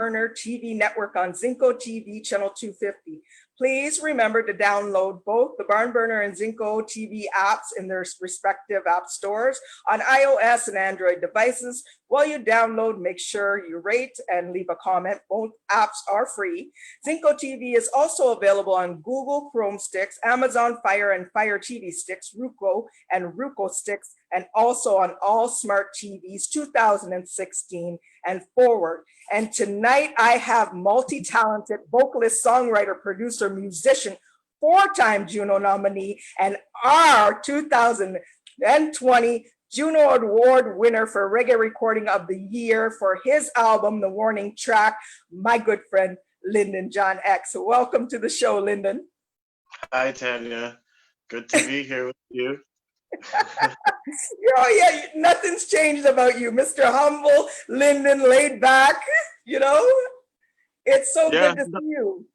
BarnBurner TV network on Zingo TV channel 250. Please remember to download both the BarnBurner and Zingo TV apps in their respective app stores on iOS and Android devices. While you download, make sure you rate and leave a comment. Both apps are free. Zingo TV is also available on Google Chrome sticks, Amazon Fire and Fire TV sticks, Roku and Roku sticks, and also on all smart TVs 2016 and forward. And tonight I have multi-talented vocalist, songwriter, producer, musician, four-time Juno nominee, and our 2020 Juno Award winner for Reggae Recording of the Year for his album, The Warning Track, my good friend, Lyndon John X. So welcome to the show, Lyndon. Hi, Tanya. Good to be here with you. Oh yeah, nothing's changed about you, Mr. Humble, Lyndon, laid back, you know? It's so good to see you.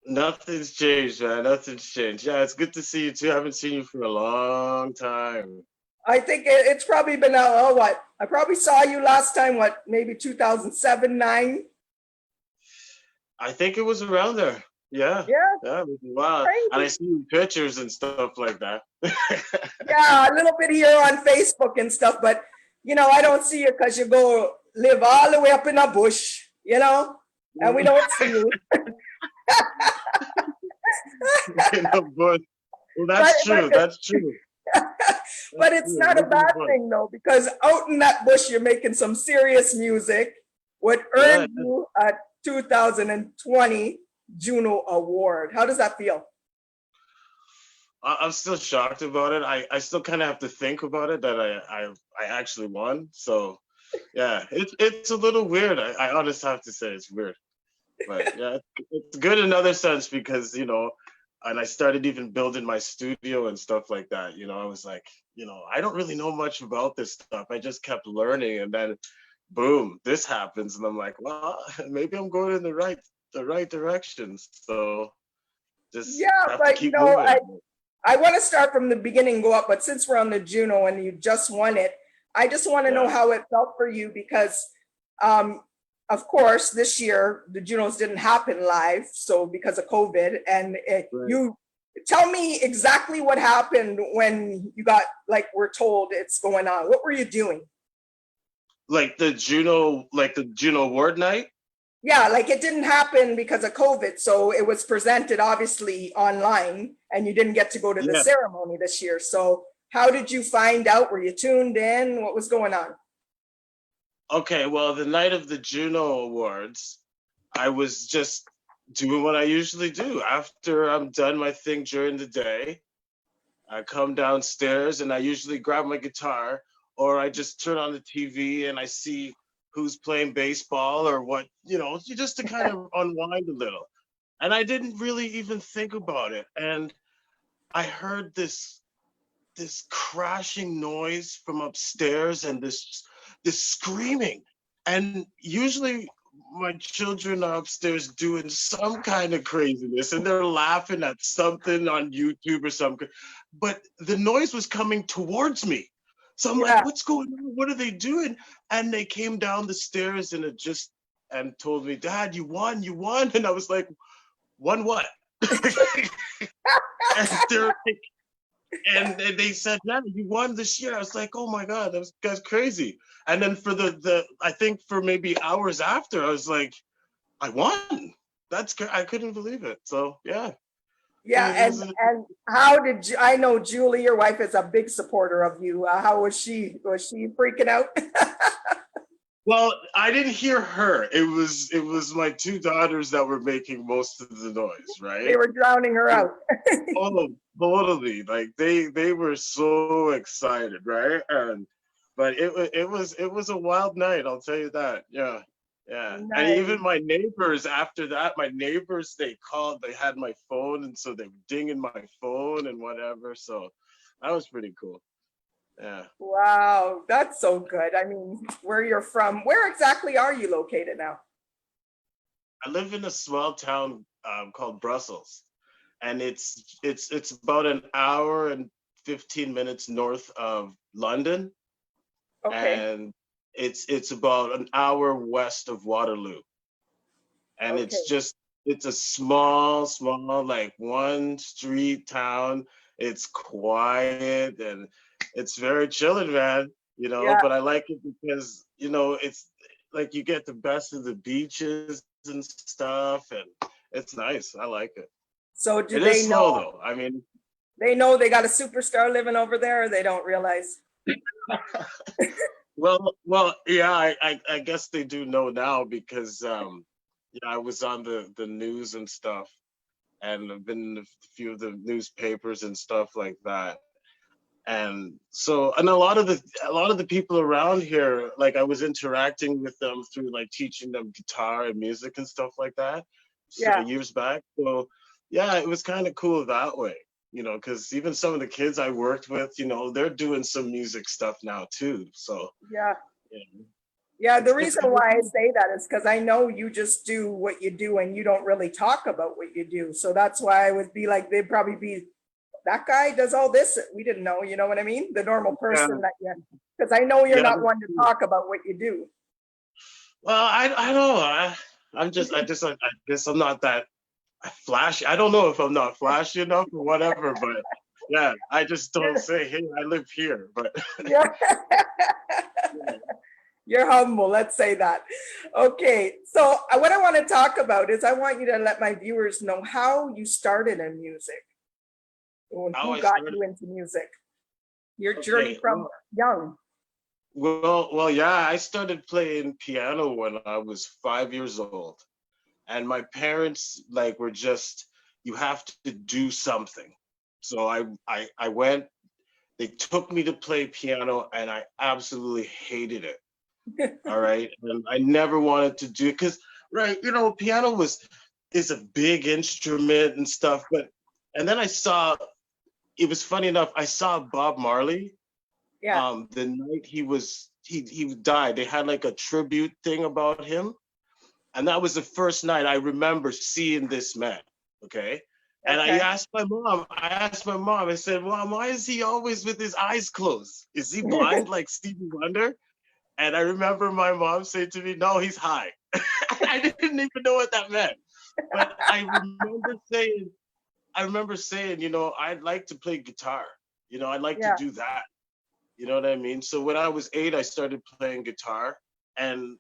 Nothing's changed, man. Nothing's changed. Yeah, it's good to see you too. I haven't seen you for a long time. I think it's probably been, what? I probably saw you last time, what, maybe 2007, 9? I think it was around there. Yeah. It was a while. And I see pictures and stuff like that. Yeah, a little bit here on Facebook and stuff, but you know, I don't see you because you go live all the way up in a bush, you know, and we don't see you. In a bush. Well, that's true. That's true. But it's not a bad thing though, because out in that bush, you're making some serious music, what earned you a 2020 Juno Award. How does that feel? I'm still shocked about it. I still kind of have to think about it that I actually won. So yeah, it's a little weird. I honestly have to say it's weird. But yeah, it's good in another sense because, you know, and I started even building my studio and stuff like that. You know, I was like, you know, I don't really know much about this stuff. I just kept learning, and then boom, this happens, and I'm like, well, maybe I'm going in the right direction. So just have to keep moving. I want to start from the beginning, go up, but since we're on the Juno and you just won it, I just want to know how it felt for you because, of course, this year the Junos didn't happen live, so because of COVID, and you tell me exactly what happened when you got, like, we're told it's going on. What were you doing? Like the Juno Award night? Yeah, like it didn't happen because of COVID. So it was presented obviously online and you didn't get to go to the ceremony this year. So how did you find out? Were you tuned in? What was going on? Okay, well, the night of the Juno Awards, I was just doing what I usually do. After I'm done my thing during the day, I come downstairs and I usually grab my guitar, or I just turn on the TV and I see who's playing baseball or what, you know, just to kind of unwind a little. And I didn't really even think about it. And I heard this crashing noise from upstairs and this screaming. And usually my children are upstairs doing some kind of craziness and they're laughing at something on YouTube or something. But the noise was coming towards me. So I'm like, what's going on? What are they doing? And they came down the stairs and and told me, Dad, you won. And I was like, won what? and they said, yeah, you won this year. I was like, oh my God, that's crazy. And then for I think for maybe hours after, I was like, I won. That's good. I couldn't believe it. So yeah. Yeah, and how did you, I know Julie, your wife, is a big supporter of you. How was she? Was she freaking out? Well, I didn't hear her. It was my two daughters that were making most of the noise, right? They were drowning her out. Oh, totally. Like they were so excited, right? But it was a wild night, I'll tell you that. Yeah. Yeah, nice. And even my neighbors after that, they called, they had my phone, and so they were dinging my phone and whatever. So that was pretty cool. Yeah. Wow, that's so good. I mean, where you're from, where exactly are you located now? I live in a small town called Brussels, and it's about an hour and 15 minutes north of London. Okay. And it's about an hour west of Waterloo. And Okay. it's a small, like one street town. It's quiet and it's very chilling, man. Yeah. But I like it because, it's like you get the best of the beaches and stuff, and it's nice. I like it. So do It they is slow know? though. I mean, They know they got a superstar living over there, or they don't realize? well, yeah, I guess they do know now because yeah, I was on the news and stuff, and I've been in a few of the newspapers and stuff like that. And so, and a lot of the people around here, like I was interacting with them through like teaching them guitar and music and stuff like that, so Yeah. years back. So yeah, it was kind of cool that way, because even some of the kids I worked with, they're doing some music stuff now too. So Yeah. yeah, Yeah. The it's reason kind of why I cool. say that is because I know you just do what you do and you don't really talk about what you do. So that's why I would be like, they'd probably be, that guy does all this. We didn't know, you know what I mean? The normal Yeah, person that you, because I know you're yeah. not one to talk about what you do. Well, I don't know. I guess I'm not that flashy. I don't know if I'm not flashy enough or whatever, but yeah, I just don't You're, say, hey, I live here. But you're, yeah. you're humble, let's say that. Okay, so what I want to talk about is I want you to let my viewers know how you started in music, and How who I got started. you into music, your journey Okay, from young. well, yeah, I started playing piano when I was 5 years old, and my parents like were just, you have to do something. So I went. They took me to play piano, and I absolutely hated it. All right. And I never wanted to do it because, right, piano is a big instrument and stuff. And then it was funny enough, I saw Bob Marley Yeah, the night he died. They had like a tribute thing about him. And that was the first night I remember seeing this man. Okay. And okay. I asked my mom, I said, Mom, why is he always with his eyes closed? Is he blind like Stevie Wonder? And I remember my mom saying to me, no, he's high. I didn't even know what that meant. But I remember saying, I'd like to play guitar. I'd like to Yeah, do that. You know what I mean? So when I was 8, I started playing guitar. And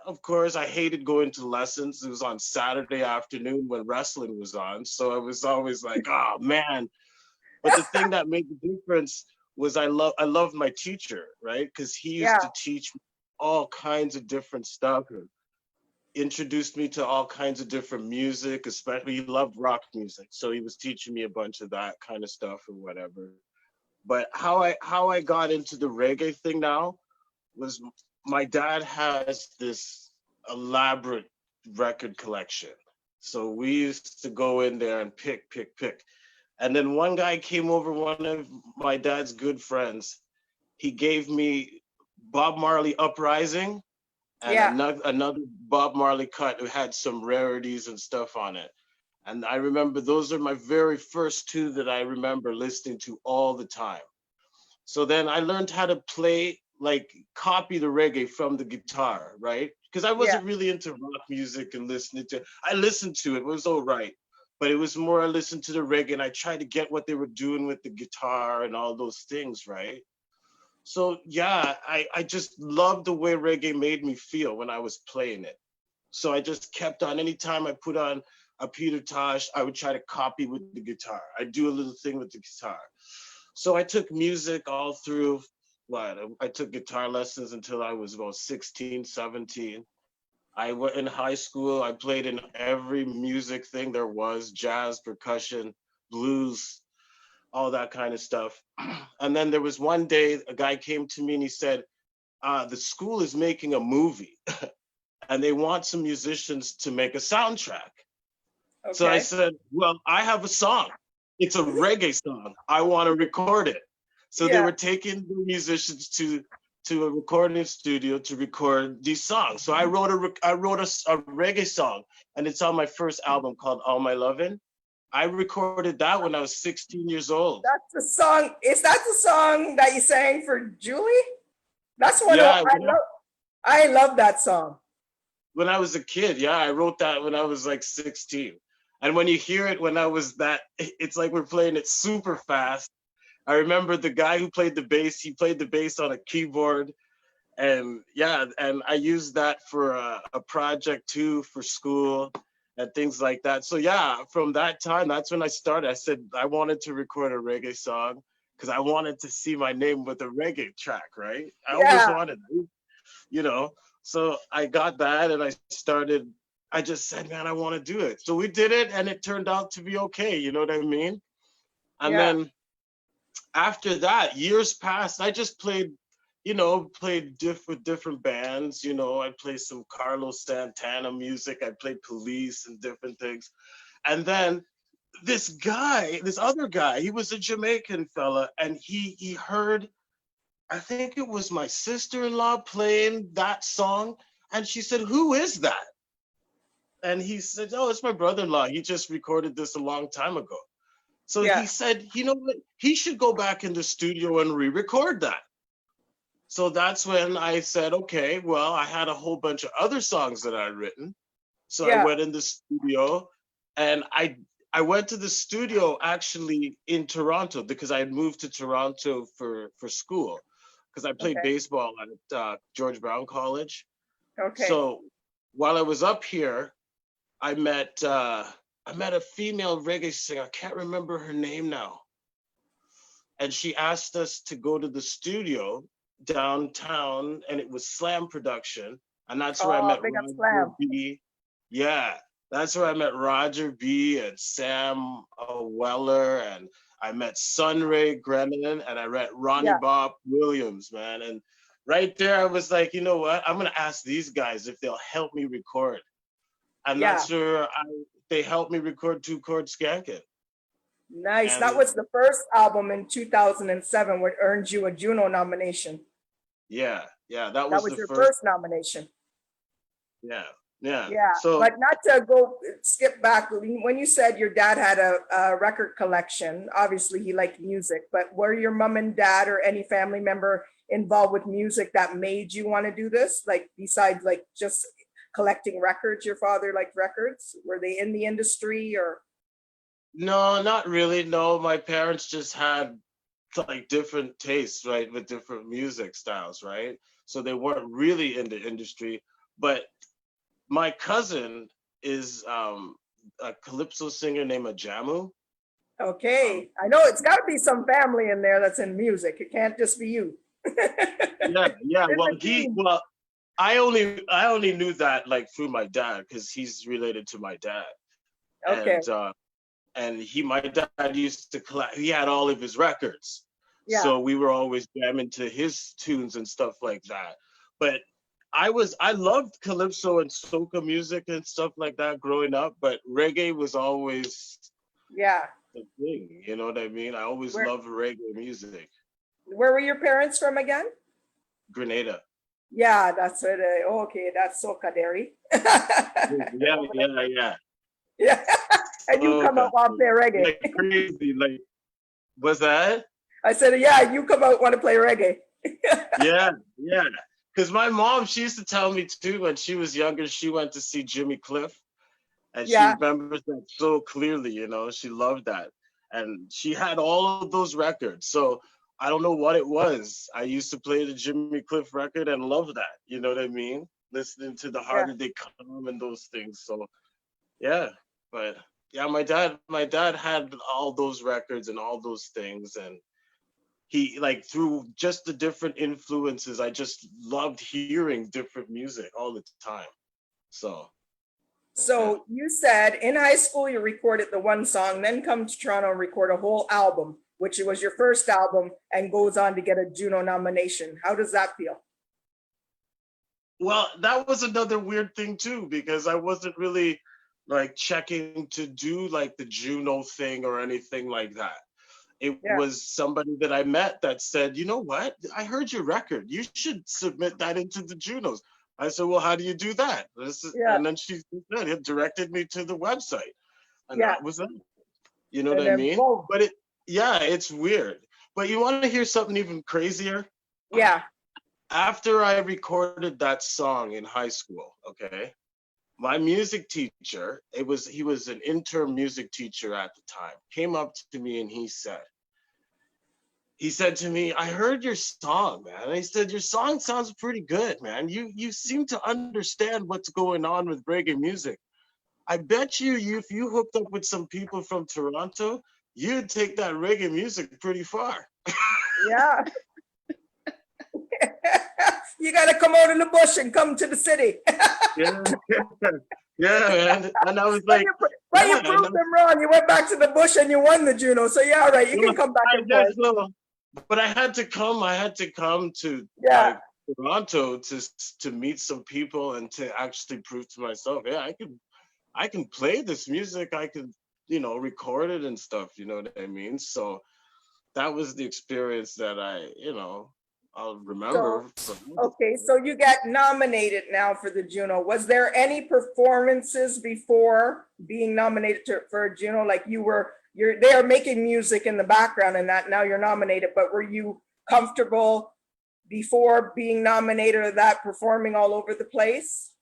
of course, I hated going to lessons. It was on Saturday afternoon when wrestling was on. So I was always like, oh man. But the thing that made the difference was I loved my teacher, right? Because he used yeah, to teach me all kinds of different stuff and introduced me to all kinds of different music, especially he loved rock music. So he was teaching me a bunch of that kind of stuff or whatever. But how I got into the reggae thing now was my dad has this elaborate record collection. So we used to go in there and pick. And then one guy came over, one of my dad's good friends. He gave me Bob Marley Uprising and yeah. another Bob Marley cut who had some rarities and stuff on it. And I remember those are my very first two that I remember listening to all the time. So then I learned how to play, like copy the reggae from the guitar, right? Because I Yeah, wasn't really into rock music and I listened to it, it was all right. But it was more I listened to the reggae and I tried to get what they were doing with the guitar and all those things, right? So yeah, I just loved the way reggae made me feel when I was playing it. So I just kept on. Anytime I put on a Peter Tosh, I would try to copy with the guitar. I do a little thing with the guitar. So I took music all through what? I took guitar lessons until I was about 16, 17. I went in high school. I played in every music thing there was, jazz, percussion, blues, all that kind of stuff. And then there was one day a guy came to me and he said, the school is making a movie and they want some musicians to make a soundtrack. So I okay. said, well, I have a song. It's a reggae song. I want to record it. So they Yeah, were taking the musicians to a recording studio to record these songs. So I wrote a reggae song, and it's on my first album called All My Lovin'. I recorded that when I was 16 years old. that's the song. Is that the song that you sang for Julie? That's one of Yeah, I love. I love that song. when I was a kid. Yeah, I wrote that when I was like 16. And when you hear it when I was that, it's like we're playing it super fast. I remember the guy who played the bass, he played the bass on a keyboard. And yeah, and I used that for a project too for school and things like that. So yeah, from that time, that's when I started. I said I wanted to record a reggae song because I wanted to see my name with a reggae track, right? I always Yeah, wanted, you know. So I got that and I started, I just said, man, I want to do it. So we did it and it turned out to be okay, you know what I mean? And yeah. then after that, years passed. I just played, played with different bands. I played some Carlos Santana music. I played Police and different things. And then this other guy, he was a Jamaican fella, and he heard, I think it was my sister-in-law playing that song, and she said, "Who is that?" And he said, "Oh, it's my brother-in-law. He just recorded this a long time ago." So he Yeah. said, "You know what? He should go back in the studio and re-record that." So that's when I said, okay, well, I had a whole bunch of other songs that I'd written. So I Yeah. went in the studio, and I went to the studio actually in Toronto because I had moved to Toronto for school because I played Okay. baseball at George Brown College. Okay. So while I was up here, I met a female reggae singer. I can't remember her name now. And she asked us to go to the studio downtown, and it was Slam Production. And that's where I Oh, met big up Roger Slam. B. Yeah, that's where I met Roger B. and Sam Weller, and I met Sunray Grennan, and I met Ronnie Yeah. Bob Williams, man. And right there, I was like, you know what? I'm gonna ask these guys if they'll help me record. And Yeah. that's where they helped me record Two Chord Skanking. Nice. That And was the first album in 2007 what earned you a Juno nomination. yeah, that That was was the your first. first nomination. Yeah, yeah. Yeah, So but not to go skip back. When you said your dad had a record collection, obviously he liked music, but were your mom and dad or any family member involved with music that made you want to do this? Like besides like just collecting records, your father liked records? Were they in the industry or? no, not really. No, my parents just had like different tastes, right, with different music styles, right? So they weren't really in the industry. But my cousin is a calypso singer named Ajamu. Um, Okay, I know it's got to be some family in there that's in music. It can't just be you. yeah, yeah. It's a team. I only knew that like through my dad because he's related to my dad, Okay, and my dad used to collect. He had all of his records, yeah, so we were always jamming to his tunes and stuff like that. But I loved calypso and soca music and stuff like that growing up, but reggae was always yeah. the thing. You know what I mean? I always Where loved reggae music. where were your parents from again? Grenada. Yeah, that's what. Okay, that's soca dairy. Yeah, yeah, yeah. Yeah, and you come Soca. out want to play reggae. Like crazy. Like, what's that? I said, yeah, you come out want to play reggae. Yeah, yeah. Because my mom, she used to tell me too when she was younger, she went to see Jimmy Cliff, and she Yeah, remembers that so clearly, she loved that. And she had all of those records. So I don't know what it was. I used to play the Jimmy Cliff record and love that. You know what I mean? Listening to The yeah. Harder They Come and those things. So yeah, but yeah, my dad had all those records and all those things, and he like through just the different influences, I just loved hearing different music all the time. So yeah. So you said in high school you recorded the one song, then come to Toronto and record a whole album, which was your first album, and goes on to get a Juno nomination. How does that feel? Well, that was another weird thing too, because I wasn't really like checking to do like the Juno thing or anything like that. It Yeah, was somebody that I met that said, you know what? I heard your record. You should submit that into the Junos. I said, well, how do you do that? yeah, And then she said, it directed me to the website. And yeah. that was it. You know And what I then mean? boom. But yeah, it's weird. But you want to hear something even crazier? Yeah, After I recorded that song in high school, okay, my music teacher, he was an intern music teacher at the time, came up to me and he said to me, I heard your song, man. And he said, your song sounds pretty good, man. You seem to understand what's going on with reggae music. I bet if you hooked up with some people from Toronto, you'd take that reggae music pretty far. Yeah. You got to come out in the bush and come to the city. Yeah, yeah, man. And I was like, well, you proved them wrong. You went back to the bush and you won the Juno. So yeah, all right, you can come back and forth. But I had to come to Toronto to meet some people and to actually prove to myself, yeah, I can play this music. I could, record it and stuff. You know what I mean? So that was the experience that I'll remember. Okay, so you got nominated now for the Juno. Was there any performances before being nominated for a Juno? Like they are making music in the background and that now you're nominated, but were you comfortable before being nominated or that performing all over the place?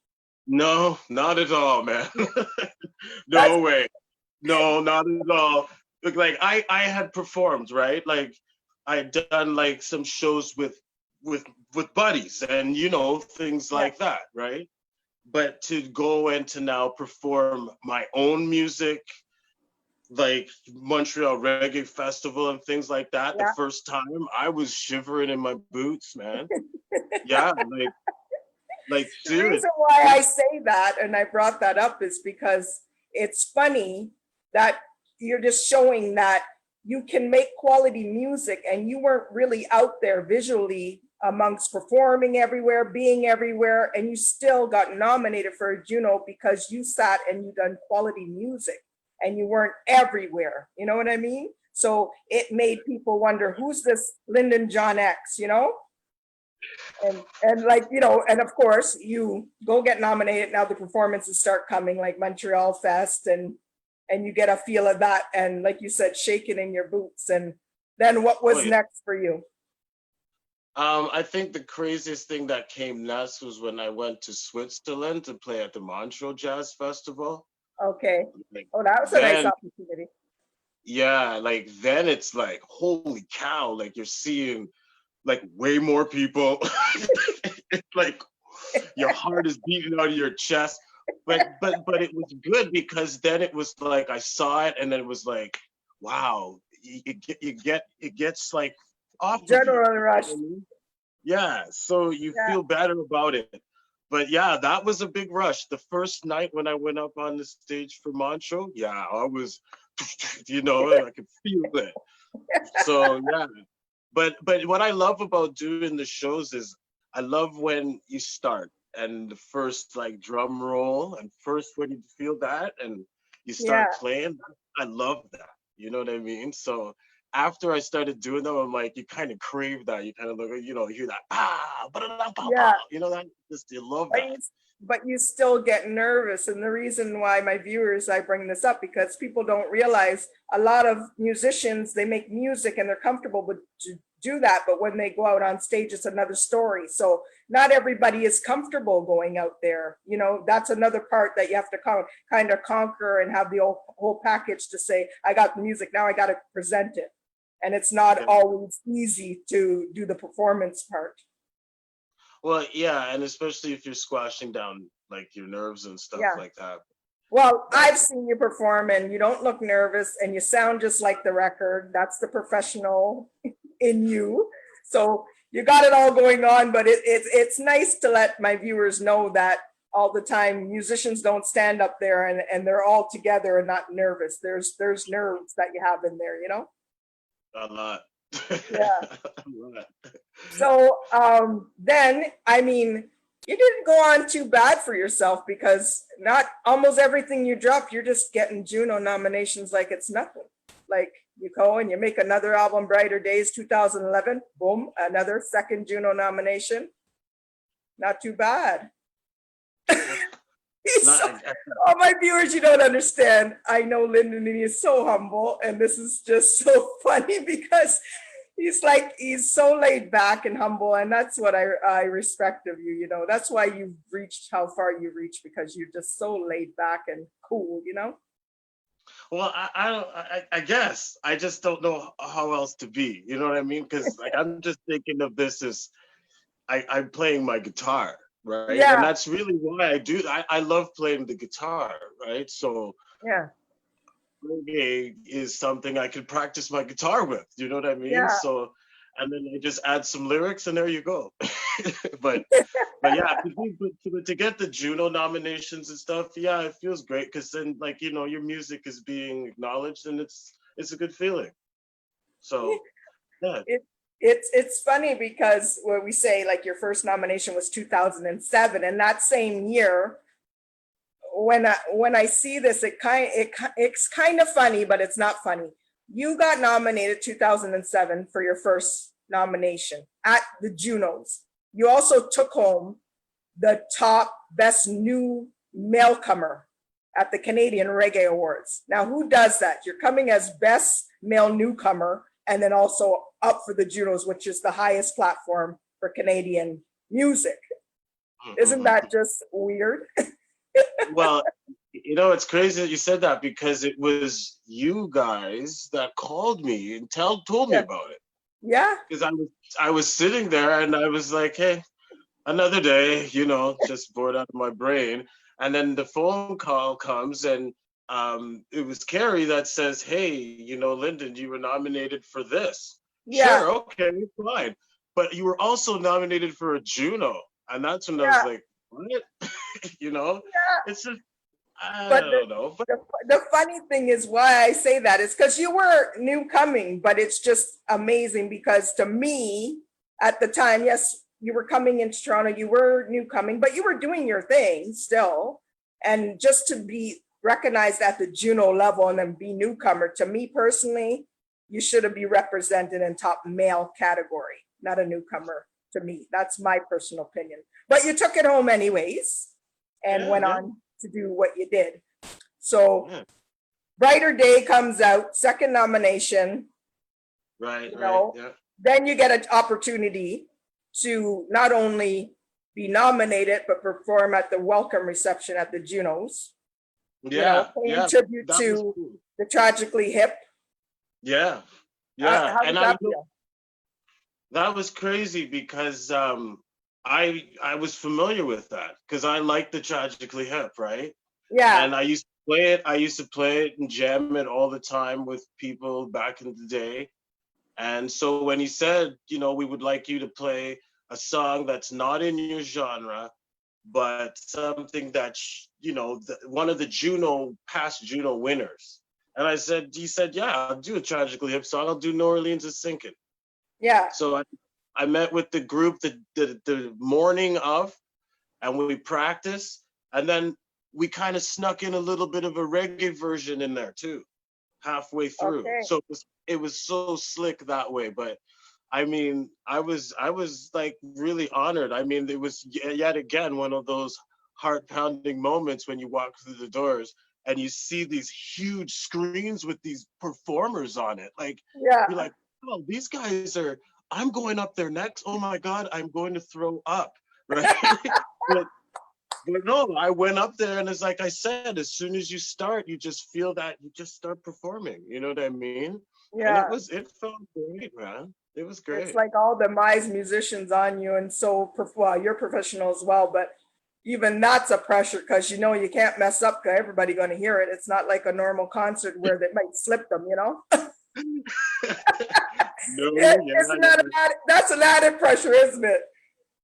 No, not at all, man. No way. No, not at all. Look, like I had performed, right? Like I'd done like some shows with buddies and things like that, right? But to go and to now perform my own music, like Montreal Reggae Festival and things like that, the first time I was shivering in my boots, man. Yeah, like the reason why I say that and I brought that up is because it's funny that you're just showing that you can make quality music and you weren't really out there visually amongst performing everywhere, being everywhere, and you still got nominated for a Juno because you sat and you done quality music and you weren't everywhere. You know what I mean? So it made people wonder, who's this Lyndon John X, And like, and of course you go get nominated. Now the performances start coming like Montreal Fest and you get a feel of that. And like you said, shaking in your boots. And then what was next for you? I think the craziest thing that came next was when I went to Switzerland to play at the Montreal Jazz Festival. Okay. That was a nice opportunity. Yeah, like then it's like, holy cow, like you're seeing like way more people. It's like your heart is beating out of your chest. But it was good because then it was like I saw it and then it was like, wow, it gets like off general rush. Yeah, so you feel better about it. But yeah, that was a big rush. The first night when I went up on the stage for Montreal, I was, I could feel it. So yeah, but what I love about doing the shows is I love when you start and the first like drum roll and first when you feel that and you start playing. I love that. You know what I mean? So after I started doing them, I'm like, you kind of crave that. You kind of look, you hear that, that just, you love that. But you still get nervous. And the reason why I bring this up, because people don't realize a lot of musicians, they make music and they're comfortable to do that. But when they go out on stage, it's another story. So not everybody is comfortable going out there. That's another part that you have to kind of conquer and have the whole package to say, I got the music, now I got to present it. And it's not always easy to do the performance part. Well, yeah, and especially if you're squashing down like your nerves and stuff like that. Well, I've seen you perform and you don't look nervous and you sound just like the record. That's the professional in you. So you got it all going on, but it's nice to let my viewers know that all the time musicians don't stand up there and they're all together and not nervous. There's nerves that you have in there, A lot. Yeah. So then, you didn't go on too bad for yourself because not almost everything you drop, you're just getting Juno nominations like it's nothing. Like you go and you make another album, Brighter Days 2011, boom, another second Juno nomination. Not too bad. All my viewers, you don't understand. I know Lyndon and he is so humble, and this is just so funny because he's so laid back and humble, and that's what I respect of you. You know, that's why you've reached how far you reached, because you're just so laid back and cool. You know. Well, I guess I just don't know how else to be. You know what I mean? Because like I'm just thinking of this as I'm playing my guitar, right? And Yeah. that's really why I do. I love playing the guitar, right? So Yeah. reggae is something I can practice my guitar with. You know what I mean? Yeah. So, and then I just add some lyrics, and there you go. but but yeah, to get the Juno nominations and stuff, yeah, it feels great because then like your music is being acknowledged, and it's a good feeling. So yeah. It's funny because when we say like your first nomination was 2007, and that same year, when I see this, it's kind of funny, but it's not funny. You got nominated 2007 for your first nomination at the Junos. You also took home the top best new male comer at the Canadian Reggae Awards. Now, who does that? You're coming as best male newcomer and then also up for the Junos, which is the highest platform for Canadian music. Isn't that just weird? Well, it's crazy that you said that because it was you guys that called me and told me Yeah. about it. Yeah. Because I was sitting there and I was like, hey, another day, just bored out of my brain. And then the phone call comes and it was Carrie that says, hey, Lyndon, you were nominated for this. Yeah. Sure, okay, fine. But you were also nominated for a Juno. And that's when I was like, what? Yeah. It's just, I But don't know. But the funny thing is why I say that is because you were new coming, but it's just amazing because to me at the time, yes, you were coming into Toronto, you were new coming, but you were doing your thing still. And just to be recognized at the Juno level and then be newcomer, to me personally, you should have been represented in top male category, not a newcomer to me. That's my personal opinion. But you took it home anyways and went on to do what you did. So Brighter Day comes out, second nomination. Right. Then you get an opportunity to not only be nominated, but perform at the welcome reception at the Junos. Paying tribute to the Tragically Hip. Yeah. How And did that feel? that was crazy because I was familiar with that because I like the Tragically Hip, right? Yeah. And I used to play it. I used to play it and jam it all the time with people back in the day. And so when he said, we would like you to play a song that's not in your genre, but something that's, one of the past Juno winners. And he said, yeah, I'll do a Tragically Hip song. I'll do New Orleans is Sinking. Yeah. So I met with the group the morning of, and we practiced. And then we kind of snuck in a little bit of a reggae version in there too, halfway through. Okay. So it was so slick that way. But I mean, I was like really honored. I mean, it was yet again one of those heart-pounding moments when you walk through the doors and you see these huge screens with these performers on it. Like, you're like, oh, these guys are, I'm going up there next. Oh my God, I'm going to throw up, right? but no, I went up there and it's like I said, as soon as you start, you just feel that you just start performing. You know what I mean? Yeah. And it felt great, man. It was great. It's like all the Mize musicians on you, and so you're professional as well, but even that's a pressure because you can't mess up because everybody going to hear it. It's not like a normal concert where they might slip them, That's an added pressure, isn't it?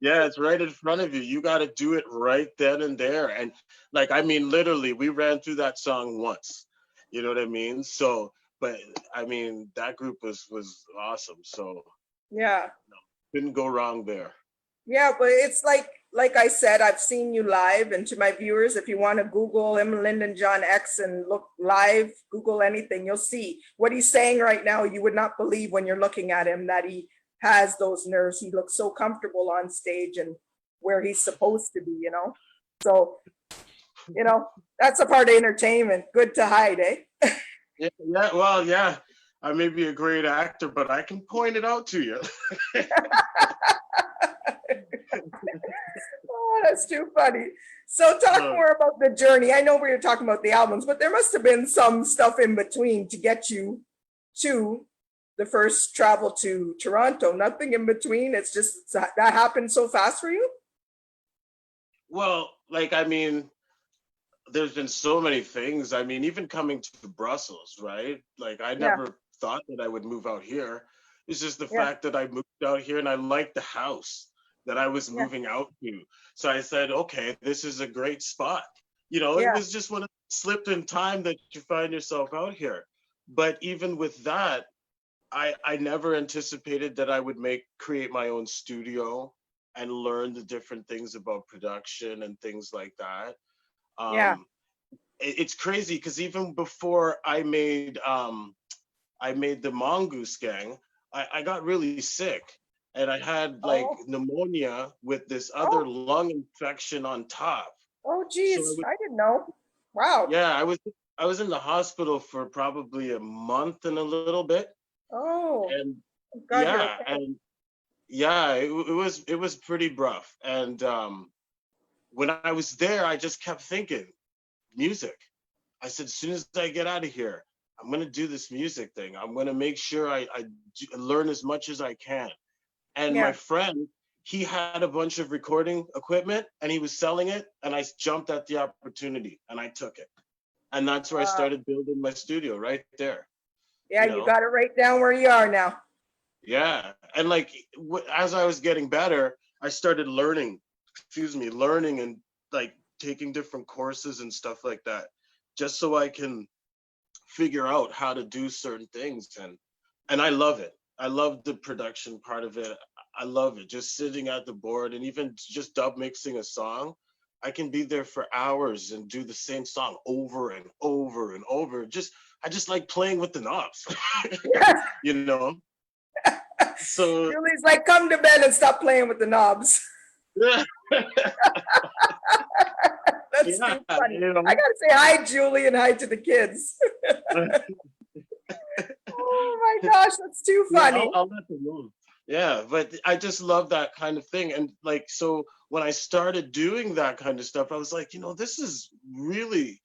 Yeah, it's right in front of you. You got to do it right then and there. And like, I mean, literally, we ran through that song once. You know what I mean? So, but I mean, that group was awesome. So yeah, couldn't go wrong there. Yeah, but it's like I said, I've seen you live, and to my viewers, if you want to Google him, Lyndon John X, and look live, Google anything, you'll see what he's saying right now. You would not believe when you're looking at him that he has those nerves. He looks so comfortable on stage and where he's supposed to be, So, that's a part of entertainment. Good to hide, eh? Yeah. Well, yeah. I may be a great actor, but I can point it out to you. Oh, that's too funny. So talk more about the journey. I know we were talking about the albums, but there must have been some stuff in between to get you to the first travel to Toronto. Nothing in between. It's just that happened so fast for you. Well, like, I mean, there's been so many things. I mean, even coming to Brussels, right? Like, I Yeah. never thought that I would move out here. It's just the Yeah. fact that I moved out here and I liked the house that I was moving out to. So I said, okay, this is a great spot. You know, it was just one of slipped in time that you find yourself out here. But even with that, I never anticipated that I would create my own studio and learn the different things about production and things like that. It's crazy because even before I made the Mongoose Gang, I got really sick and I had like pneumonia with this other lung infection on top. Oh geez, I didn't know. Wow. Yeah, I was in the hospital for probably a month and a little bit. Oh. And God, it was pretty rough. And when I was there, I just kept thinking, music. I said, as soon as I get out of here, I'm gonna do this music thing. I'm gonna make sure I learn as much as I can. And my friend, he had a bunch of recording equipment and he was selling it, and I jumped at the opportunity and I took it. And that's where I started building my studio right there. Yeah, you got it right down where you are now. Yeah, and like as I was getting better, I started learning and like taking different courses and stuff like that, just so I can figure out how to do certain things. And I love it. I love the production part of it. I love it. Just sitting at the board and even just dub mixing a song, I can be there for hours and do the same song over and over and over. I just like playing with the knobs, you know? So Julie's like, come to bed and stop playing with the knobs. That's too funny. You know? I gotta say hi, Julie, and hi to the kids. Oh my gosh, that's too funny. Yeah, I'll let them know. Yeah, but I just love that kind of thing. And like, so when I started doing that kind of stuff, I was like, you know, this is really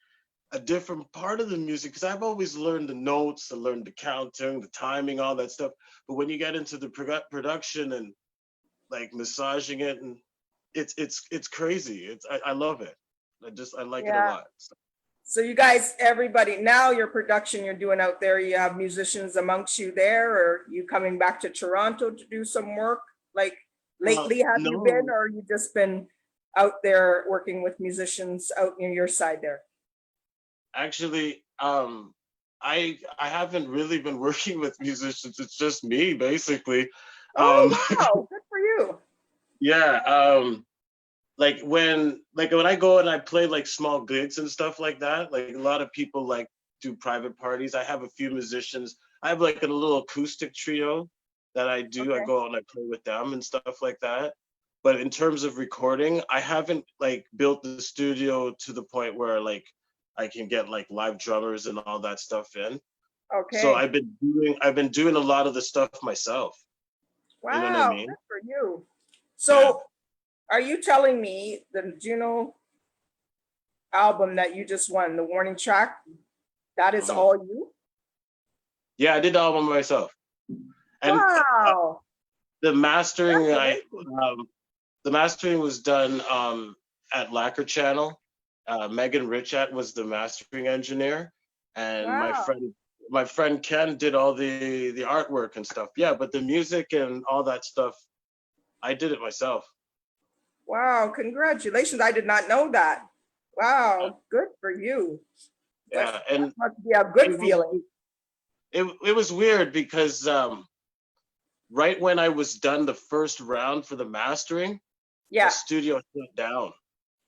a different part of the music, because I've always learned the notes, I learned the counting, the timing, all that stuff. But when you get into the production and like massaging it, and it's crazy. I love it. I like it a lot. So you guys, everybody, now your production you're doing out there, you have musicians amongst you there, or you coming back to Toronto to do some work? Like lately, you been, or you just been out there working with musicians out near your side there? Actually, I haven't really been working with musicians. It's just me, basically. Wow, good for you. Yeah. Like when I go and I play like small gigs and stuff like that, like a lot of people like do private parties. I have a few musicians. I have like a little acoustic trio that I do. I go out and I play with them and stuff like that. But in terms of recording, I haven't like built the studio to the point where like I can get like live drummers and all that stuff in. Okay. So I've been doing a lot of the stuff myself. Wow, you know what I mean? Good for you. So are you telling me the Juno album that you just won, the warning track, that is all you? Yeah, I did the album myself. And wow. The mastering the mastering was done at Lacquer Channel. Megan Richat was the mastering engineer, and my friend Ken did all the artwork and stuff. Yeah, but the music and all that stuff, I did it myself. Wow, congratulations. I did not know that. Wow, good for you. Yeah, and that must be a good feeling. It was weird because right when I was done the first round for the mastering, the studio shut down.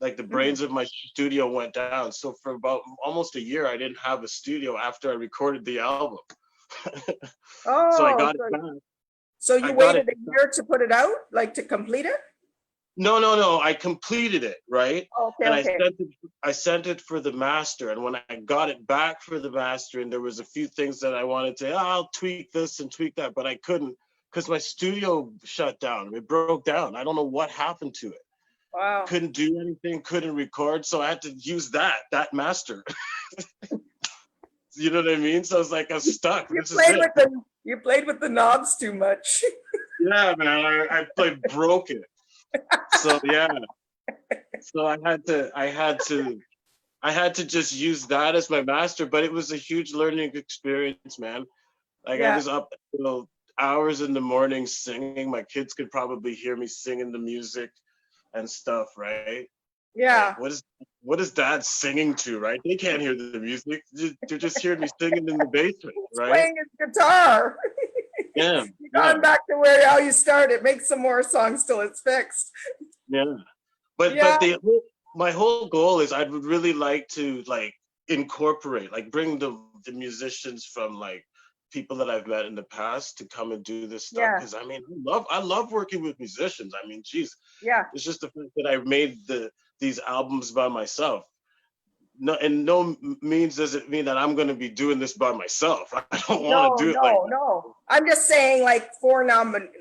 Like the brains of my studio went down. So for about almost a year, I didn't have a studio after I recorded the album. So I got it back. So you waited a year to put it out, like to complete it? No. I completed it, right? Okay, And okay. I sent it for the master. And when I got it back for the master, and there was a few things that I wanted to, I'll tweak this and tweak that, but I couldn't because my studio shut down. It broke down. I don't know what happened to it. Wow. Couldn't do anything, couldn't record. So I had to use that master. You know what I mean? So it's like I'm stuck. This is it. You played with the knobs too much. Yeah, man. I broke it. So yeah. So I had to just use that as my master, but it was a huge learning experience, man. Like I Yeah. was up, hours in the morning singing. My kids could probably hear me singing the music and stuff, right? Yeah. Like, what is dad singing to, right? They can't hear the music. They're just hearing me singing in the basement, right? Playing his guitar. Yeah. You gone back to how you started. Make some more songs till it's fixed. Yeah. But my whole goal is I would really like to incorporate, bring the musicians from people that I've met in the past to come and do this stuff. Yeah. Because I mean, I love working with musicians. I mean, geez, Yeah. it's just the fact that I've made these albums by myself. No, and no means does it mean that I'm going to be doing this by myself. I don't want to do it like that. No. I'm just saying four nominations,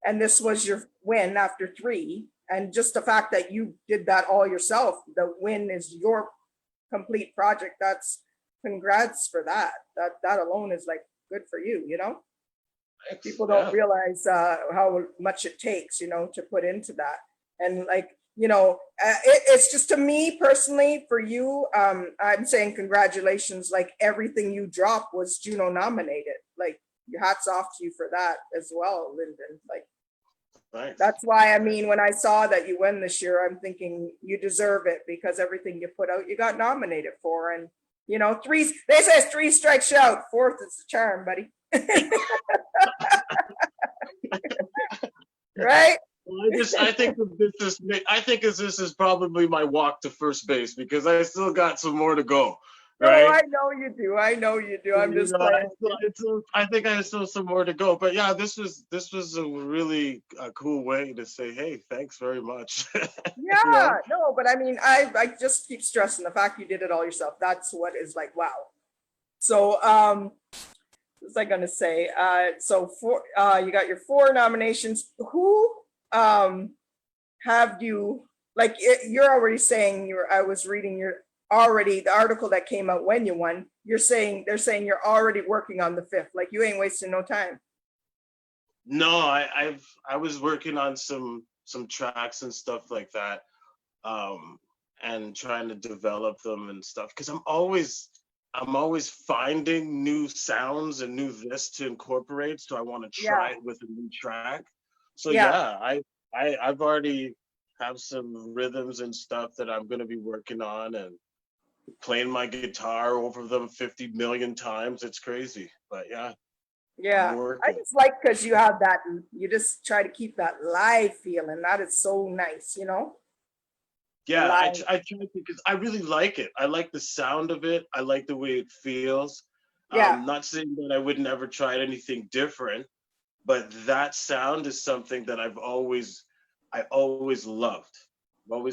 and this was your win after 3. And just the fact that you did that all yourself, the win is your complete project. That's congrats for that. That alone is good for you, you know? Thanks. People don't realize how much it takes, to put into that. And it's just, to me personally, for you, I'm saying congratulations. Everything you dropped was Juno nominated. Your hats off to you for that as well, Lyndon. Thanks. That's why, when I saw that you won this year, I'm thinking you deserve it because everything you put out, you got nominated for. And, they say 3 strikes you out, 4th is the charm, buddy. Right? I think this is probably my walk to first base because I still got some more to go. Right? Oh, I know you do. I'm just playing. I think I still have some more to go, but yeah, this was a really cool way to say, hey, thanks very much. Yeah, no, but I just keep stressing the fact you did it all yourself. That's what is wow. So, what was I gonna say? So you got your 4 nominations. Who have you you're already saying I was reading the article that came out when you won. They're saying you're already working on the 5th. You ain't wasting no time. No, I was working on some tracks and stuff like that, and trying to develop them and stuff because I'm always finding new sounds and new this to incorporate. So I want to try it with a new track. So I've already have some rhythms and stuff that I'm going to be working on and playing my guitar over them 50 million times. It's crazy, but yeah. I just because you have that, you just try to keep that live feeling. That is so nice, Yeah, I try because I really like it. I like the sound of it. I like the way it feels. Not saying that I would never try anything different, but that sound is something that I always loved. I've always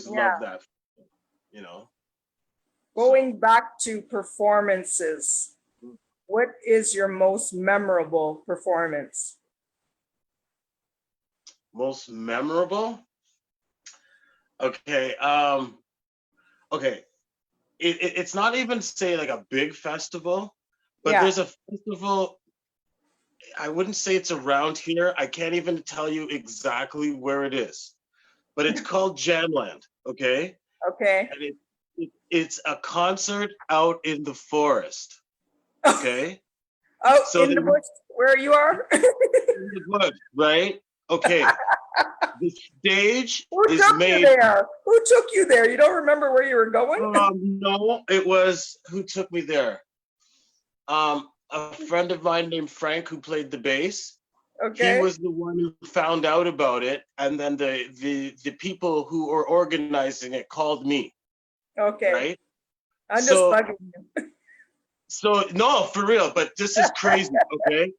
loved that, Going back to performances, what is your most memorable performance? Most memorable? Okay. Okay. It's not even say a big festival, but there's a festival. I wouldn't say it's around here. I can't even tell you exactly where it is, but it's called Jamland. Okay. Okay. And it's a concert out in the forest. Okay. In the bush where you are? In the bush, right? Okay. The stage is made. Who took you there? You don't remember where you were going? No, it was who took me there. A friend of mine named Frank who played the bass. Okay. He was the one who found out about it, and then the people who were organizing it called me. Okay. Right? I'm just bugging you. So no, for real, but this is crazy, okay?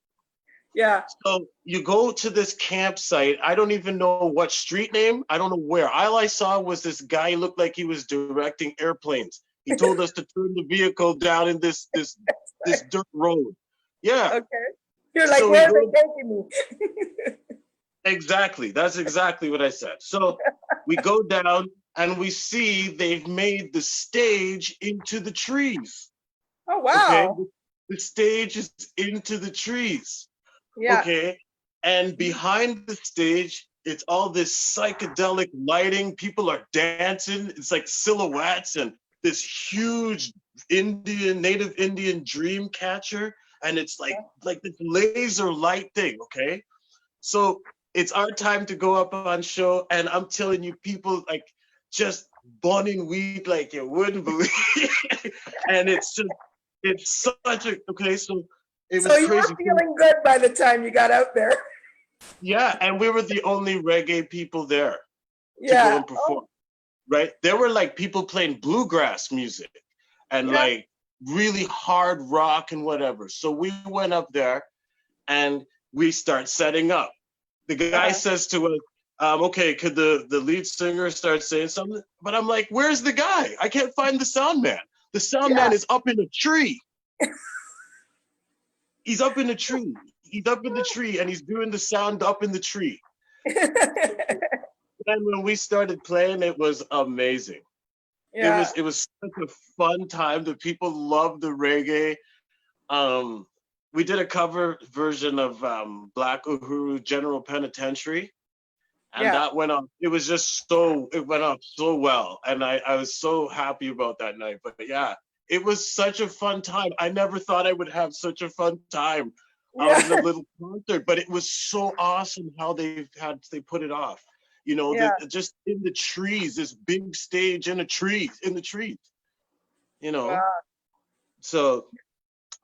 Yeah. So you go to this campsite. I don't even know what street name. I don't know where. All I saw was this guy looked like he was directing airplanes. He told us to turn the vehicle down in this dirt road. Yeah. Okay. You're like, So we where's go it taking me? exactly. That's exactly what I said. So we go down and we see they've made the stage into the trees. Oh, Okay. wow. The stage is into the trees. Yeah. Okay. And behind the stage, it's all this psychedelic lighting. People are dancing. It's like silhouettes and this huge native Indian dream catcher. And it's like this laser light thing. Okay. So it's our time to go up on show. And I'm telling you, people like just burning weed like you wouldn't believe. And it's such a, okay. So it So was you were crazy. feeling good by the time you got out there. Yeah, and we were the only reggae people there to Yeah. go and perform, right? There were like people playing bluegrass music and Yeah. like really hard rock and whatever. So we went up there and we start setting up. The guy says to us, okay, could the lead singer start saying something? But I'm like, where's the guy? I can't find the sound man. The sound man is up in a tree. He's up in a tree. He's up in the tree and he's doing the sound up in the tree. And when we started playing, it was amazing. Yeah. It was such a fun time. The people loved the reggae. We did a cover version of Black Uhuru General Penitentiary, and that went off. It was just it went off so well, and I was so happy about that night. But yeah, it was such a fun time. I never thought I would have such a fun time out in a little concert, but it was so awesome how they put it off. You know, just in the trees, this big stage in the trees, you know. Wow. So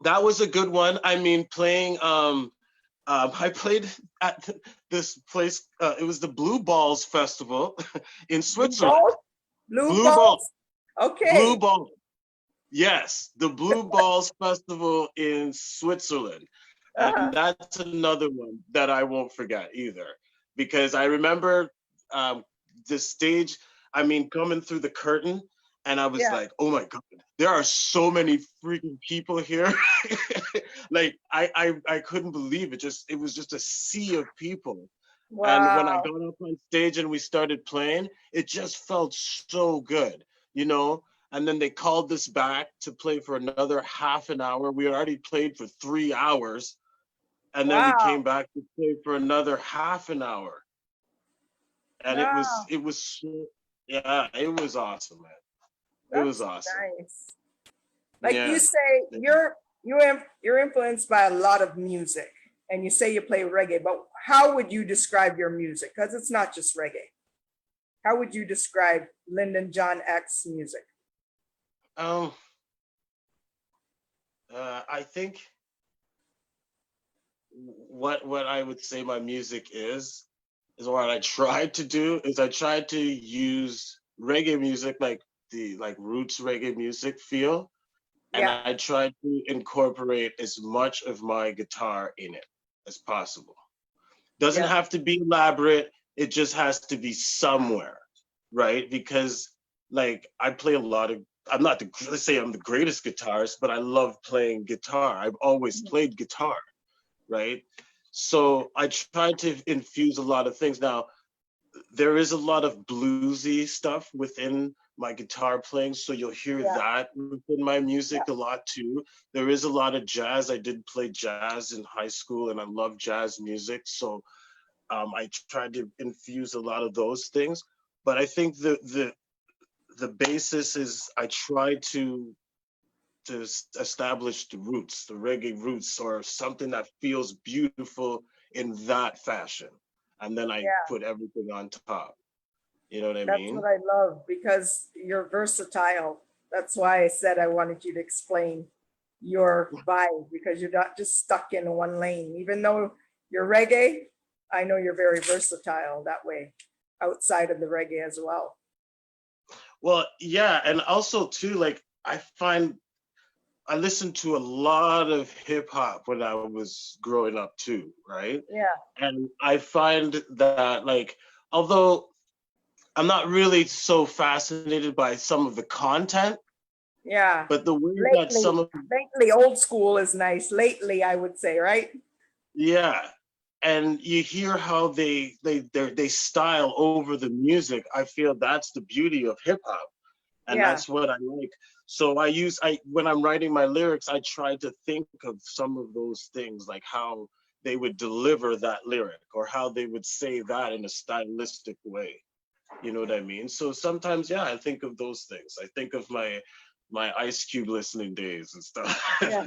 that was a good one. I mean, playing, I played at this place, it was the Blue Balls Festival in Switzerland. Blue balls? Okay. Blue Balls. Yes, the Blue Balls Festival in Switzerland. And that's another one that I won't forget either, because I remember the stage, I mean, coming through the curtain, and I was like, oh my God, there are so many freaking people here. Like, I couldn't believe it. It was just a sea of people. Wow. And when I got up on stage and we started playing, it just felt so good, you know? And then they called us back to play for another half an hour. We had already played for 3 hours. And then we came back to play for another half an hour. And it was so, yeah, it was awesome, man. It was awesome. Nice. Like you say, you're influenced by a lot of music, and you say you play reggae, but how would you describe your music? Because it's not just reggae. How would you describe Lyndon John X music? I think what I would say my music is what I tried to do is I tried to use reggae music, like the roots reggae music feel, and I tried to incorporate as much of my guitar in it as possible. Doesn't have to be elaborate, it just has to be somewhere, right? Because like I play a lot of, let's say I'm the greatest guitarist, but I love playing guitar. I've always played guitar, right? So I tried to infuse a lot of things. Now, there is a lot of bluesy stuff within my guitar playing, so you'll hear that within my music a lot too. There is a lot of jazz. I did play jazz in high school, and I love jazz music, so I tried to infuse a lot of those things. But I think the basis is I try to establish the roots, the reggae roots, or something that feels beautiful in that fashion. And then I put everything on top. You know what I mean? That's what I love, because you're versatile. That's why I said I wanted you to explain your vibe, because you're not just stuck in one lane. Even though you're reggae, I know you're very versatile that way, outside of the reggae as well. Well, yeah, and also too, like I find I listened to a lot of hip hop when I was growing up too, right? Yeah. And I find that like, although I'm not really so fascinated by some of the content, Yeah. but the way that Lately, some of, lately, old school is nice. Lately, I would say, right? yeah, and you hear how they style over the music. I feel that's the beauty of hip hop, and Yeah. that's what I like. So I when I'm writing my lyrics, I try to think of some of those things, like how they would deliver that lyric or how they would say that in a stylistic way. You know what I mean? So sometimes, yeah, I think of those things. I think of my Ice Cube listening days and stuff. Yeah.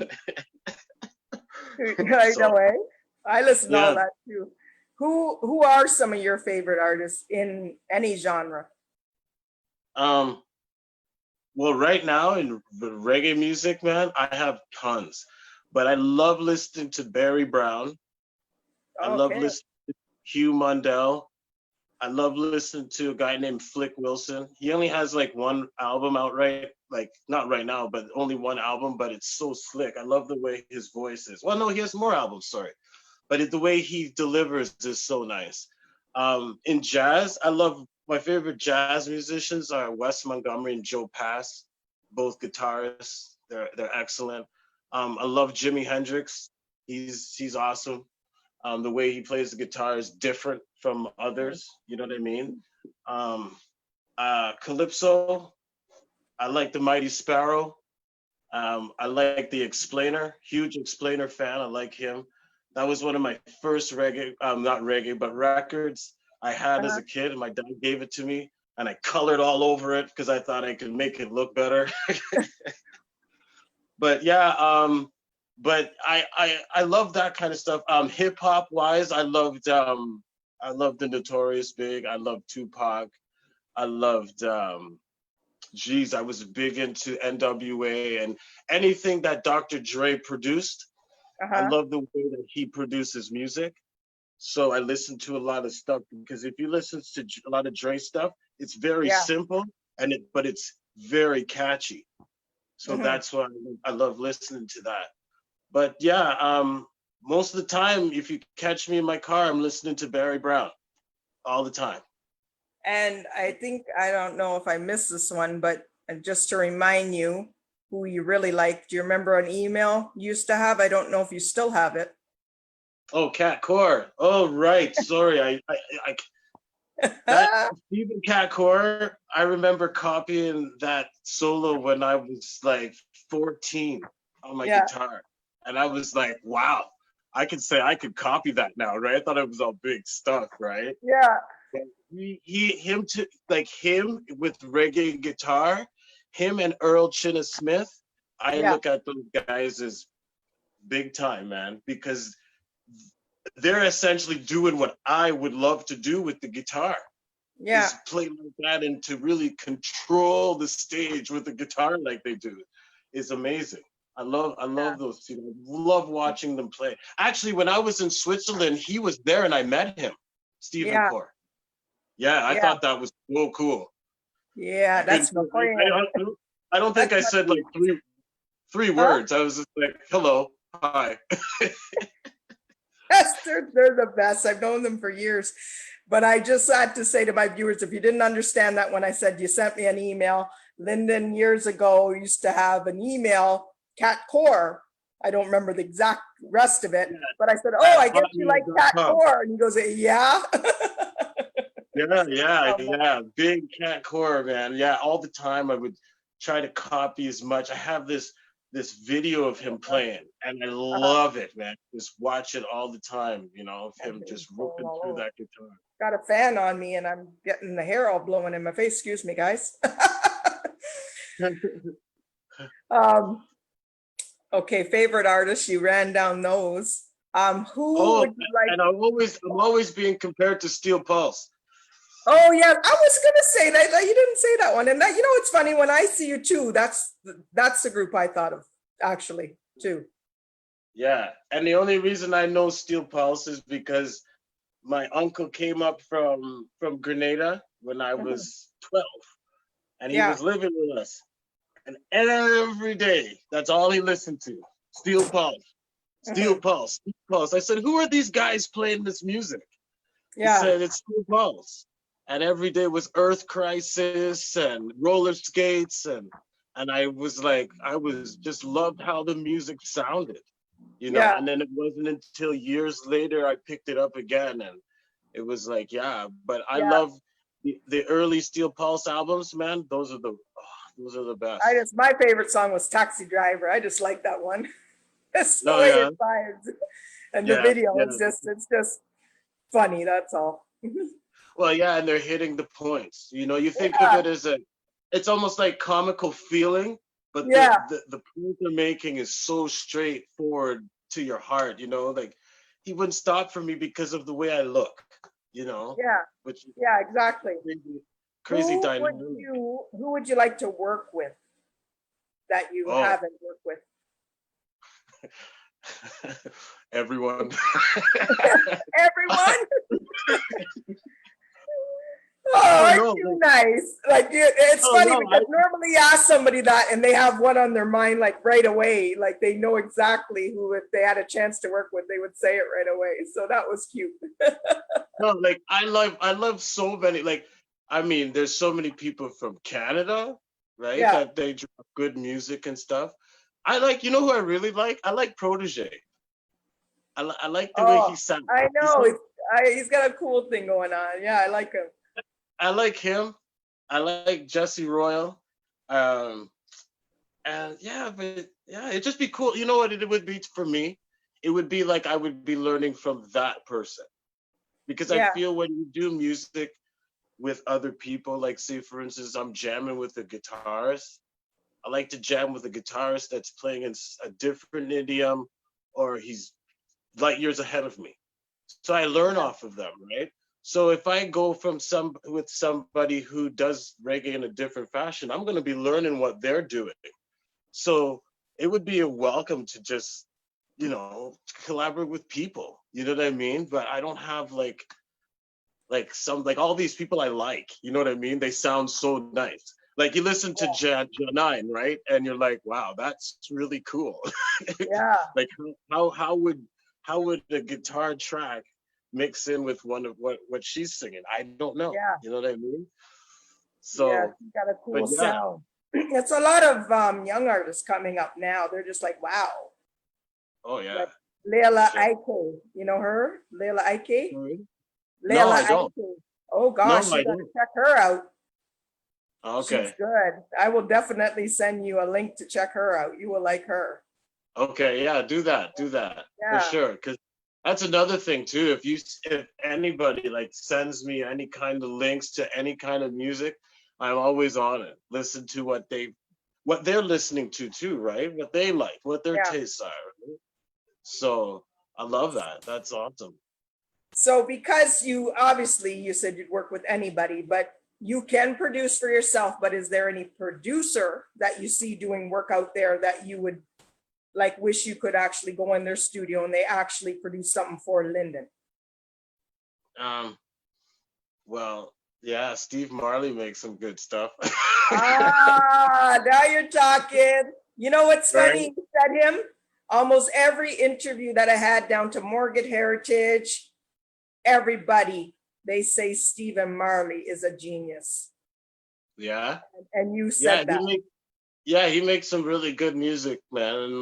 I So know, eh? I listen to all yeah, that too. Who are some of your favorite artists in any genre? um, well, right now in the reggae music, man, I have tons, but I love listening to Barry Brown. I love Okay. listening to Hugh Mundell. I love listening to a guy named Flick Wilson. He only has like one album out right, like not right now, but only one album, but it's so slick. I love the way his voice is. Well, no, he has more albums, sorry. But the way he delivers is so nice. In jazz, I love my favorite jazz musicians are Wes Montgomery and Joe Pass, both guitarists. They're excellent. I love Jimi Hendrix. He's awesome. The way he plays the guitar is different from others. You know what I mean? Um, Calypso, I like the Mighty Sparrow. I like the Explainer, huge Explainer fan. I like him. That was one of my first reggae, not reggae, but records I had as Uh-huh. a kid, and my dad gave it to me, and I colored all over it because I thought I could make it look better. But yeah, but I love that kind of stuff. Hip hop wise, I loved the Notorious Big. I loved Tupac. I loved geez, I was big into NWA and anything that Dr. Dre produced. I Uh-huh. love the way that he produces music. So I listen to a lot of stuff because if you listen to a lot of Dre stuff, it's very Yeah. simple but it's very catchy. So Hmm. that's why I love listening to that. But yeah, most of the time, if you catch me in my car, I'm listening to Barry Brown all the time. And I think, I don't know if I missed this one, but just to remind you who you really like, do you remember an email you used to have? I don't know if you still have it. Oh, Cat Core. Oh, right. Sorry, I that Stephen Cat Core. I remember copying that solo when I was like 14 on my Yeah. guitar, and I was like, wow, I could say I could copy that now, right? I thought it was all big stuff, right? Yeah. But him to like him with reggae guitar, him and Earl Chinna Smith. I Yeah. look at those guys as big time, man, because they're essentially doing what I would love to do with the guitar Yeah. is play like that and to really control the stage with the guitar like they do is amazing. I love those two. I love watching them play. Actually, when I was in Switzerland, he was there and I met him, Stephen Yeah. Core. Yeah, I Yeah. thought that was so cool. I Yeah. couldn't. That's Napoleon. I don't think That's I my, said like three huh? words. I was just like, "Hello, hi." Yes, they're the best. I've known them for years. But I just had to say to my viewers, if you didn't understand that when I said you sent me an email, Lyndon years ago used to have an email, Cat Core. I don't remember the exact rest of it, Yeah, but I said, oh, at I guess you like Cat hotmail.com. Core. And he goes, yeah. Yeah, yeah, Um, yeah. Big Cat Core, man. Yeah, all the time I would try to copy as much. I have this video of him playing, and I love it, man. Just watch it all the time, of him okay, just going ripping all through over. that guitar. Got a fan on me and I'm getting the hair all blowing in my face. Excuse me, guys. um, okay, favorite artist, you ran down those. Who Oh, would you like? and I'm always being compared to Steel Pulse. Oh yeah, I was gonna say that, you didn't say that one. And that, it's funny when I see you too. That's the group I thought of actually too. Yeah, and the only reason I know Steel Pulse is because my uncle came up from Grenada when I Mhm. was 12, and he Yeah. was living with us. And every day. That's all he listened to. Steel Pulse, Steel Pulse, Steel Pulse. I said, who are these guys playing this music? He Yeah. said, it's Steel Pulse. And every day was Earth Crisis and roller skates. And I was like, I was just loved how the music sounded, you know? Yeah. And then it wasn't until years later I picked it up again. And it was like, yeah, but I love the early Steel Pulse albums, man. Those are the best. My favorite song was Taxi Driver. I just like that one. It's the Oh, way yeah. it vibes. And the Yeah, video, yeah. it's just funny, that's all. Well, yeah, and they're hitting the points. You know, you think of it as it's almost like comical feeling, but the point they're making is so straightforward to your heart, you know, like he wouldn't stop for me because of the way I look, you know? Yeah. Which Yeah, exactly. crazy dynamic. Who would you like to work with that you haven't worked with? Everyone. Everyone? Oh, aren't you nice? Like, it's funny because normally you ask somebody that and they have one on their mind like right away. Like they know exactly who, if they had a chance to work with, they would say it right away. So that was cute. No, like I love so many. Like, I mean, there's so many people from Canada, right? Yeah. That they drop good music and stuff. I like, you know who I really like? I like Protege. I like the way he sounds. I know. He's got a cool thing going on. Yeah, I like him. I like him. I like Jesse Royal. And yeah, but yeah, it'd just be cool. You know what it would be for me? It would be like I would be learning from that person. Because I feel when you do music with other people, like say for instance, I'm jamming with a guitarist. I like to jam with a guitarist that's playing in a different idiom, or he's light years ahead of me. So I learn off of them, right? So if I go with somebody who does reggae in a different fashion, I'm going to be learning what they're doing. So it would be a welcome to just, you know, collaborate with people. You know what I mean? But I don't have like all these people I like. You know what I mean? They sound so nice. Like you listen to Janine, right? And you're like, wow, that's really cool. Yeah. Like how would a guitar track mix in with one of what she's singing? I don't know. Yeah. You know what I mean? So she's got a cool sound. It's a lot of young artists coming up now. They're just like, wow. Oh yeah. Like Leila Ike, you know her? Leila Ike? No, I don't. Ike. Oh gosh, you gotta check her out. Okay. She's good. I will definitely send you a link to check her out. You will like her. Okay, yeah, do that for sure. Because that's another thing too. If anybody like sends me any kind of links to any kind of music, I'm always on it. Listen to what they're listening to too, right? What they like, what their tastes are. Right? So I love that. That's awesome. So because you said you'd work with anybody, but you can produce for yourself, but is there any producer that you see doing work out there that you would like wish you could actually go in their studio and they actually produce something for Lyndon? Well, yeah, Steve Marley makes some good stuff. Now you're talking. You know what's funny? You said him. Almost every interview that I had down to Morgan Heritage, everybody, they say Stephen Marley is a genius. Yeah. And you said that. He makes some really good music, man. And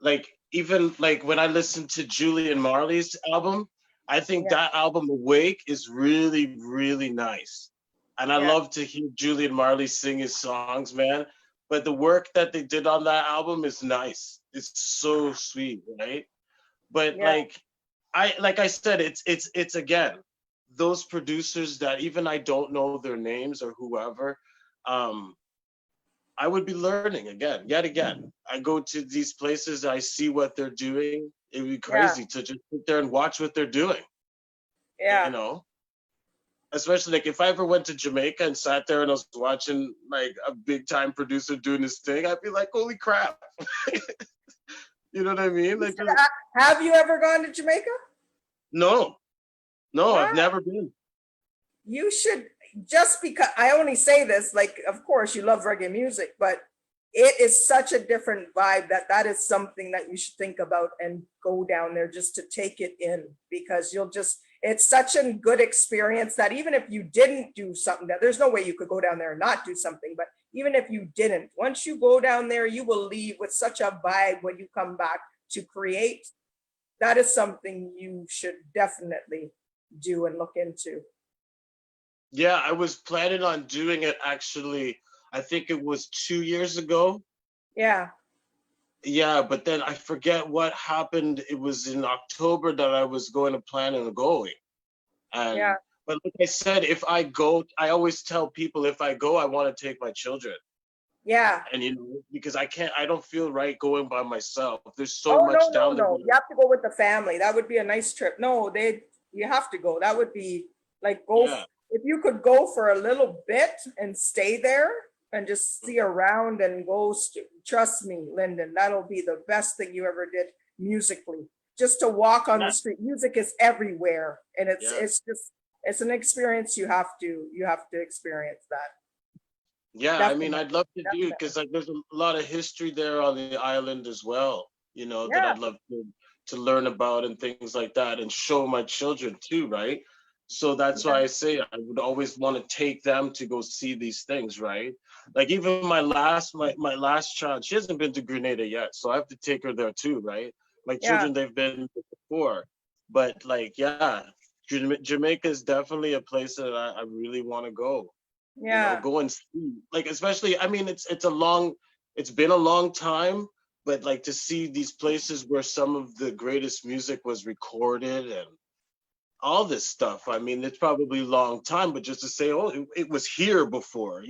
like even like when I listen to Julian Marley's album, I think that album Awake is really, really nice. And I love to hear Julian Marley sing his songs, man. But the work that they did on that album is nice. It's so sweet, right? But like I said, it's again, those producers that even I don't know their names or whoever, I would be learning yet again. I go to these places, I see what they're doing. It would be crazy to just sit there and watch what they're doing. Yeah. You know? Especially like if I ever went to Jamaica and sat there and I was watching like a big time producer doing his thing, I'd be like, holy crap. You know what I mean? Like, have you ever gone to Jamaica? No, I've never been. You should, just because I only say this, like, of course you love reggae music, but it is such a different vibe that is something that you should think about and go down there just to take it in, because it's such a good experience that even if you didn't do something, that there's no way you could go down there and not do something, but even if you didn't, once you go down there, you will leave with such a vibe when you come back to create. That is something you should definitely do and look into. Yeah, I was planning on doing it actually. I think it was 2 years ago. Yeah. Yeah, but then I forget what happened. It was in October that I was going to plan on going. Yeah. But like I said, if I go, I always tell people if I go, I want to take my children. Yeah. And because I don't feel right going by myself. There's so Oh, much no, down there. you have to go with the family. That would be a nice trip. No, you have to go. That would be like, Yeah. if you could go for a little bit and stay there and just see around and go, trust me, Lyndon, that'll be the best thing you ever did musically. Just to walk on the street. Music is everywhere. And it's an experience you have to experience that. Yeah, Definitely. I mean, I'd love to do it because there's a lot of history there on the island as well, that I'd love to learn about and things like that and show my children too, right? So that's why I say I would always want to take them to go see these things, right? Like even my last child, she hasn't been to Grenada yet, so I have to take her there too, right? My children, they've been before, but like, yeah, Jamaica is definitely a place that I really want to go. Go and see, like, especially, I mean, it's been a long time, but like to see these places where some of the greatest music was recorded and all this stuff. I mean, it's probably a long time, but just to say, oh, it was here before,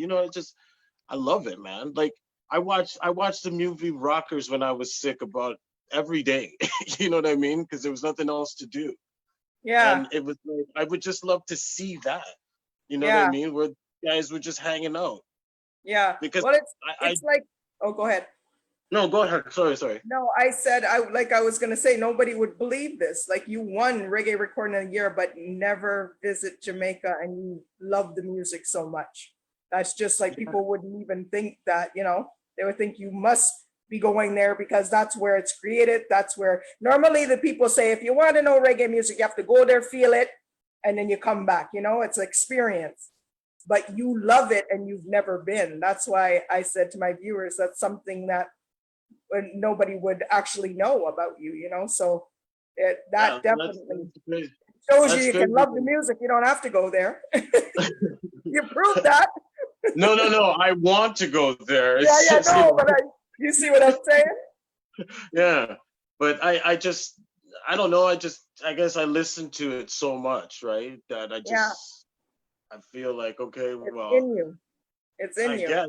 I love it, man. Like I watched the movie Rockers when I was sick about every day. You know what I mean? Because there was nothing else to do. Yeah. And it was like, I would just love to see that. You know what I mean? Where guys were just hanging out. Yeah. Because it's like, oh, go ahead. No, go ahead. Sorry. No, I said, I was going to say, nobody would believe this. Like, you won Reggae Recording of the Year, but never visit Jamaica, and you love the music so much. That's just like, people wouldn't even think that, they would think you must be going there because that's where it's created. That's where normally the people say, if you want to know reggae music, you have to go there, feel it, and then you come back. It's an experience. But you love it and you've never been. That's why I said to my viewers, that's something that nobody would actually know about you, so definitely shows you can love the music. You don't have to go there. You proved that. No, I want to go there. You see what I'm saying? Yeah, but I don't know, I guess I listen to it so much, right, that I feel like, okay, it's in you. Guess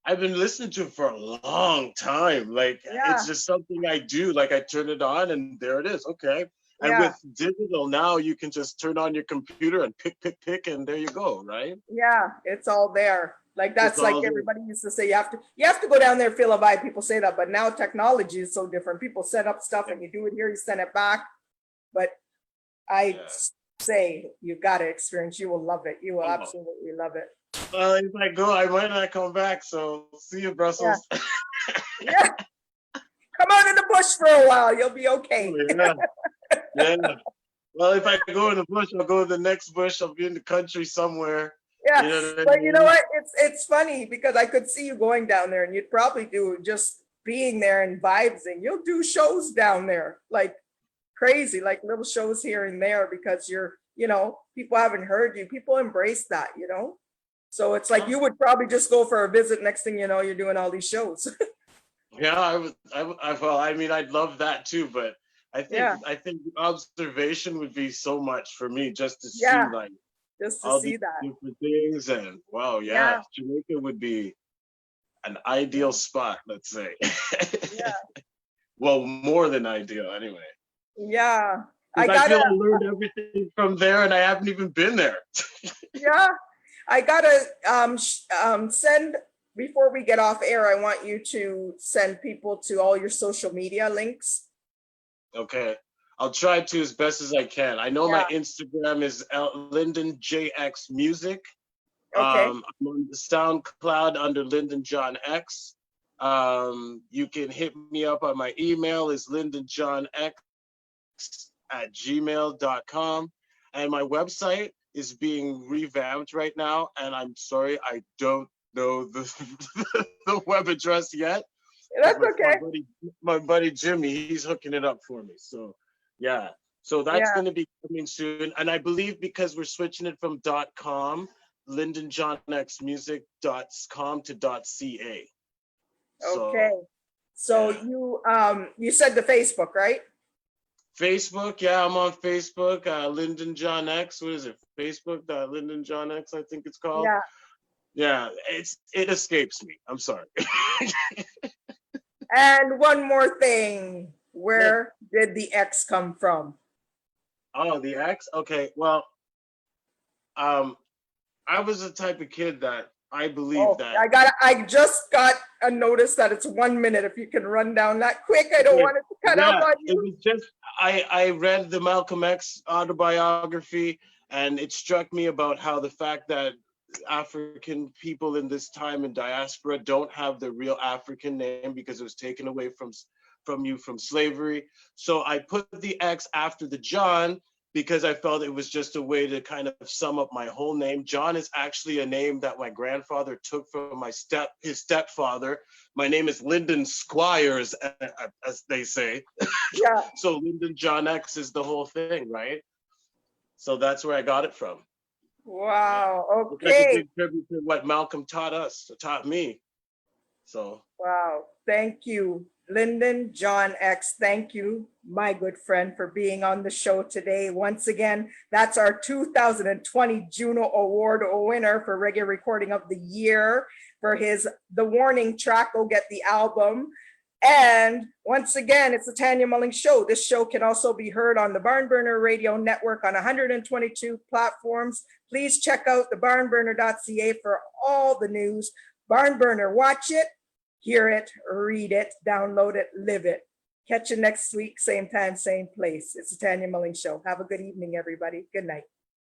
I've been listening to it for a long time. Like, it's just something I do. Like, I turn it on and there it is. Okay. And with digital now, you can just turn on your computer and pick, and there you go, right? Yeah, it's all there. Like, that's like everybody used to say, you have to go down there, feel a vibe. People say that, but now technology is so different. People set up stuff and you do it here, you send it back. But I say you got to experience. You will love it. You will absolutely love it. Well, if I go, I might not come back. So see you, Brussels. Yeah. Come out in the bush for a while. You'll be okay. Yeah. Well, if I go in the bush, I'll go to the next bush. I'll be in the country somewhere. Yeah. But you know what? It's funny because I could see you going down there and you'd probably do just being there and vibes, and you'll do shows down there like crazy, like little shows here and there because you're, people haven't heard you. People embrace that, So it's like you would probably just go for a visit. Next thing you know, you're doing all these shows. Yeah, I'd love that too, but I think observation would be so much for me just to see all these that different things, and Jamaica would be an ideal spot, let's say. Well, more than ideal, anyway. Yeah, I feel I learned everything from there, and I haven't even been there. Yeah. I gotta send, before we get off air, I want you to send people to all your social media links. Okay. I'll try to as best as I can. I know my Instagram is Lyndon JX Music. Okay. I'm on the SoundCloud under Lyndon John X. You can hit me up on my email is lyndonjohnx@gmail.com. And my website is being revamped right now. And I'm sorry, I don't know the, the web address yet. That's okay. My buddy Jimmy, he's hooking it up for me. So yeah. So that's going to be coming soon. And I believe because we're switching it from .com, lyndonjohnxmusic.com to .ca. Okay. So you said the Facebook, right? Facebook, yeah, I'm on Facebook. Lyndon John X. What is it? Facebook. Lyndon John X, I think it's called. Yeah. Yeah. It escapes me. I'm sorry. And one more thing. Where did the X come from? Oh, the X. Okay. Well, I was the type of kid that I believe that I just got a notice that it's 1 minute. If you can run down that quick, I don't want it to cut up on you. It was just I read the Malcolm X autobiography, and it struck me about how the fact that African people in this time in diaspora don't have the real African name because it was taken away from you from slavery. So I put the X after the John because I felt it was just a way to kind of sum up my whole name. John is actually a name that my grandfather took from his stepfather. My name is Lyndon Squires, as they say. Yeah. So Lyndon John X is the whole thing, right? So that's where I got it from. Wow. Okay. It's like a big tribute to what Malcolm taught me. So. Wow. Thank you, Lyndon John X. Thank you, my good friend, for being on the show today. Once again, that's our 2020 Juno Award winner for Reggae Recording of the Year for his The Warning track, Go Get the Album. And once again, it's the Tanya Mullings Show. This show can also be heard on the BarnBurner Radio Network on 122 platforms. Please check out the barnburner.ca for all the news. BarnBurner, watch it, hear it, read it, download it, live it. Catch you next week, same time, same place. It's the Tanya Mullings Show. Have a good evening, everybody. Good night.